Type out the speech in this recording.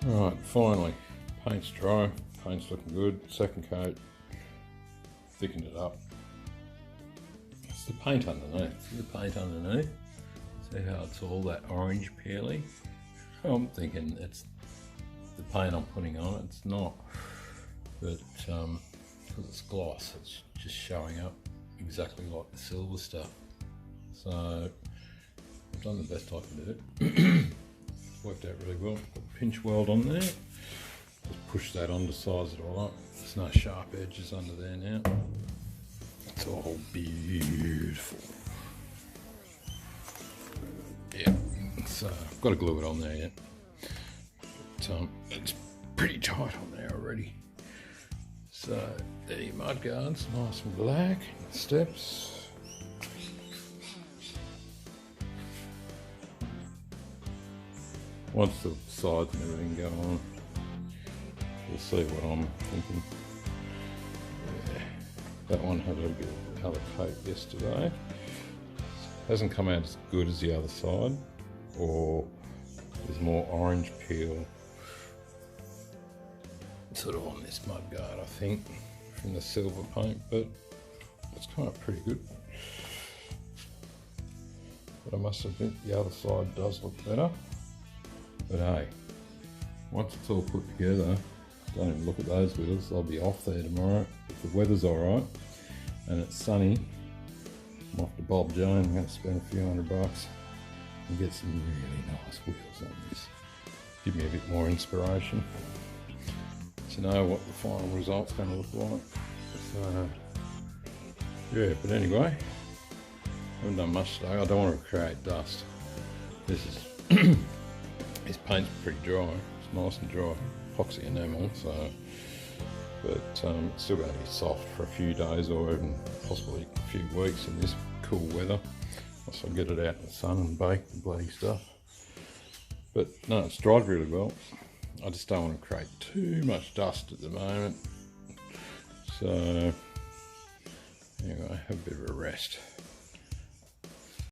Right, finally, paint's dry, paint's looking good. Second coat, thickened it up. It's the paint underneath. See the paint underneath? See how it's all that orange peely? I'm thinking it's the paint I'm putting on it. It's not, but because it's gloss, it's just showing up exactly like the silver stuff. So I've done the best I can do. Worked out really well. Put a pinch weld on there. Just push that on to size it all up. There's no sharp edges under there now. It's all beautiful. Yeah, so I've got to glue it on there yet. But, it's pretty tight on there already. So there your mudguards, nice and black. Steps. Once the sides and everything go on, we'll see what I'm thinking. Yeah, that one had a little bit of colour coat yesterday. Hasn't come out as good as the other side, or there's more orange peel sort of on this mudguard, I think, from the silver paint, but it's kind of pretty good. But I must admit the other side does look better. But hey, once it's all put together, don't even look at those wheels, I'll be off there tomorrow. If the weather's alright and it's sunny, I'm off to Bob Jones. I'm going to spend a few $100 and get some really nice wheels on this. Give me a bit more inspiration to know what the final result's going to look like. So, yeah, but anyway, I haven't done much today. I don't want to create dust. This is this paint's pretty dry. It's nice and dry, epoxy enamel. So, but it's still going to be soft for a few days or even possibly a few weeks in this cool weather. Once I get it out in the sun and bake the bloody stuff. But no, it's dried really well. I just don't want to create too much dust at the moment. So anyway, have a bit of a rest.